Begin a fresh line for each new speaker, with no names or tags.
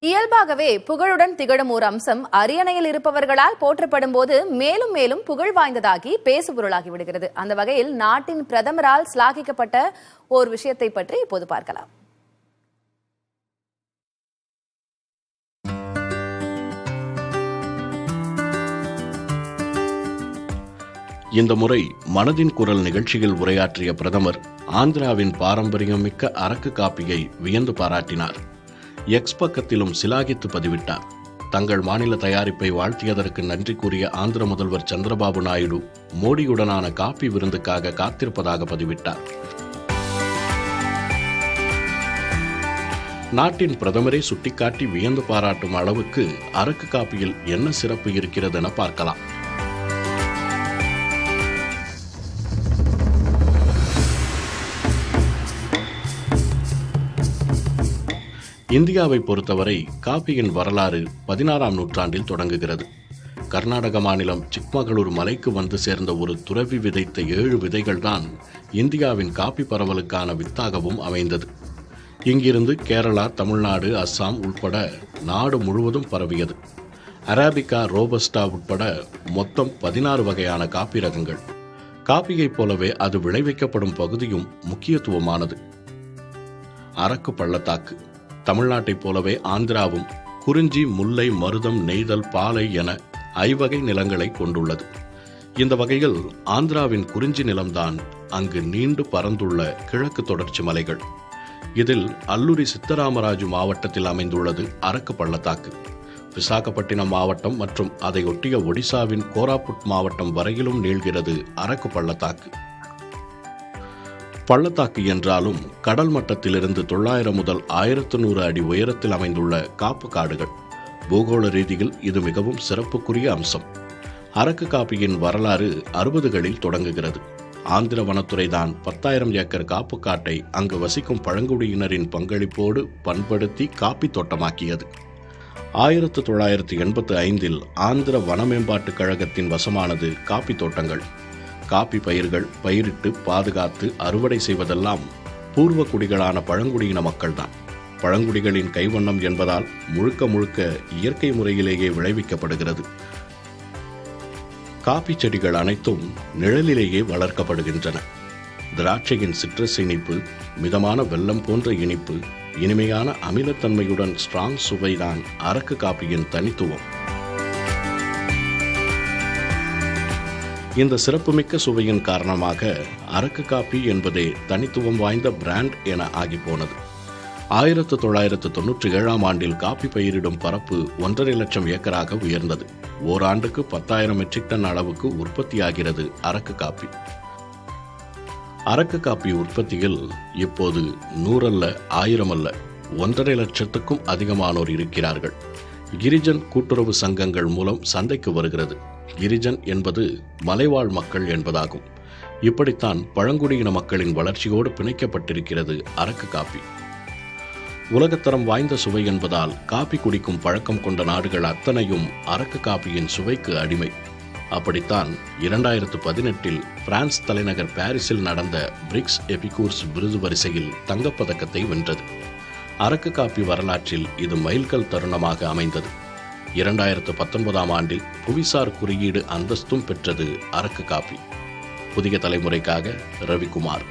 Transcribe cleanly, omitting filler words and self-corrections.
இயல்பாகவே புகழுடன் திகழும் ஒரு அம்சம் அரியணையில் இருப்பவர்களால் போற்றப்படும் போது மேலும் மேலும் புகழ் வாய்ந்ததாகி பேசுபொருளாகி விடுகிறது. அந்த வகையில் நாட்டின் பிரதமரால் சிலாகிக்கப்பட்ட ஒரு விஷயத்தை பற்றி இப்போது பார்க்கலாம்.
இந்த முறை மனதின் குரல் நிகழ்ச்சியில் உரையாற்றிய பிரதமர் ஆந்திராவின் பாரம்பரியம் மிக்க அரக்கு காப்பியை வியந்து பாராட்டினார். எக்ஸ் பக்கத்திலும் சிலாகித்து பதிவிட்டார். தங்கள் மாநில தயாரிப்பை வாழ்த்தியதற்கு நன்றி கூறிய ஆந்திர முதல்வர் சந்திரபாபு நாயுடு மோடியுடனான காப்பி விருந்துக்காக காத்திருப்பதாக பதிவிட்டார். நாட்டின் பிரதமரை சுட்டிக்காட்டி வியந்து பாராட்டும் அளவுக்கு அரக்கு காப்பியில் என்ன சிறப்பு இருக்கிறது என பார்க்கலாம். இந்தியாவை பொறுத்தவரை காப்பியின் வரலாறு 16ஆம் நூற்றாண்டில் தொடங்குகிறது. கர்நாடக மாநிலம் சிக்மகளூர் மலைக்கு வந்து சேர்ந்த ஒரு துறவி விதைத்த 7 விதைகள் தான் இந்தியாவின் காப்பி பரவலுக்கான வித்தாகவும் அமைந்தது. இங்கிருந்து கேரளா, தமிழ்நாடு, அஸ்ஸாம் உட்பட நாடு முழுவதும் பரவியது. அராபிகா, ரோபஸ்டா உட்பட மொத்தம் 16 வகையான காப்பி ரகங்கள். காப்பியைப் போலவே அது விளைவிக்கப்படும் பகுதியும் முக்கியத்துவமானது. அரக்கு பள்ளத்தாக்கு. தமிழ்நாட்டைப் போலவே ஆந்திராவும் குறிஞ்சி, முல்லை, மருதம், நெய்தல், பாலை என 5 வகை நிலங்களை கொண்டுள்ளது. இந்த வகையில் ஆந்திராவின் குறிஞ்சி நிலம்தான் அங்கு நீண்டு பறந்துள்ள கிழக்கு தொடர்ச்சி மலைகள். இதில் அல்லுரி சித்தராமராஜு மாவட்டத்தில் அமைந்துள்ளது அரக்கு பள்ளத்தாக்கு. விசாகப்பட்டினம் மாவட்டம் மற்றும் அதை ஒட்டிய ஒடிசாவின் கோராப்புட் மாவட்டம் வரையிலும் நீள்கிறது அரக்கு பள்ளத்தாக்கு. பள்ளத்தாக்கு என்றாலும் கடல் மட்டத்திலிருந்து 900 முதல் 1100 அடி உயரத்தில் அமைந்துள்ள காப்பு காடுகள். பூகோள ரீதியில் இது மிகவும் சிறப்புக்குரிய அம்சம். அரக்கு காப்பியின் வரலாறு 60களில் தொடங்குகிறது. ஆந்திர வனத்துறை தான் 10,000 ஏக்கர் காப்பு காட்டை அங்கு வசிக்கும் பழங்குடியினரின் பங்களிப்போடு பண்படுத்தி காப்பி தோட்டமாக்கியது. 1985இல் ஆந்திர வன மேம்பாட்டுக் கழகத்தின் வசமானது காப்பி தோட்டங்கள். காப்பி பயிர்கள் பயிரிட்டு பாதுகாத்து அறுவடை செய்வதெல்லாம் பூர்வ குடிகளான பழங்குடியின மக்கள்தான். பழங்குடிகளின் கைவண்ணம் என்பதால் முழுக்க முழுக்க இயற்கை முறையிலேயே விளைவிக்கப்படுகிறது. காப்பி செடிகள் அனைத்தும் நிழலிலேயே வளர்க்கப்படுகின்றன. திராட்சையின் சிட்ரஸ் இனிப்பு, மிதமான வெல்லம் போன்ற இனிப்பு, இனிமையான அமிலத்தன்மையுடன் ஸ்ட்ராங் சுவைதான் அரக்கு காப்பியின் தனித்துவம். இந்த சிறப்புமிக்க சுவையின் காரணமாக அரக்கு காப்பி என்பதே தனித்துவம் வாய்ந்த பிராண்ட் என ஆகிப்போனது. 1997ஆம் ஆண்டில் காப்பி பயிரிடும் பரப்பு 1.5 லட்சம் ஏக்கராக உயர்ந்தது. ஓராண்டுக்கு 10,000 மெட்ரிக் டன் அளவுக்கு உற்பத்தியாகிறது அரக்கு காப்பி. அரக்கு காப்பி உற்பத்தியில் இப்போது 100 அல்ல, 1000 அல்ல, 1.5 லட்சத்துக்கும் அதிகமானோர் இருக்கிறார்கள். கிரிஜன் கூட்டுறவு சங்கங்கள் மூலம் சந்தைக்கு வருகிறது. கிரிஜன் என்பது மலைவாழ் மக்கள் என்பதாகும். இப்படித்தான் பழங்குடியின மக்களின் வளர்ச்சியோடு பிணைக்கப்பட்டிருக்கிறது அரக்கு காப்பி. உலகத்தரம் வாய்ந்த சுவை என்பதால் காப்பி குடிக்கும் பழக்கம் கொண்ட நாடுகள் அத்தனையும் அரக்கு காப்பியின் சுவைக்கு அடிமை. அப்படித்தான் 2018இல் பிரான்ஸ் தலைநகர் பாரிஸில் நடந்த பிரிக்ஸ் எபிகூர்ஸ் விருது வரிசையில் தங்கப்பதக்கத்தை வென்றது. அரக்கு காப்பி வரலாற்றில் இது மைல்கல் தருணமாக அமைந்தது. 2019ஆம் ஆண்டில் புவிசார் குறியீடு அந்தஸ்தும் பெற்றது அரக்கு காப்பி. புதிய தலைமுறைக்காக ரவிக்குமார்.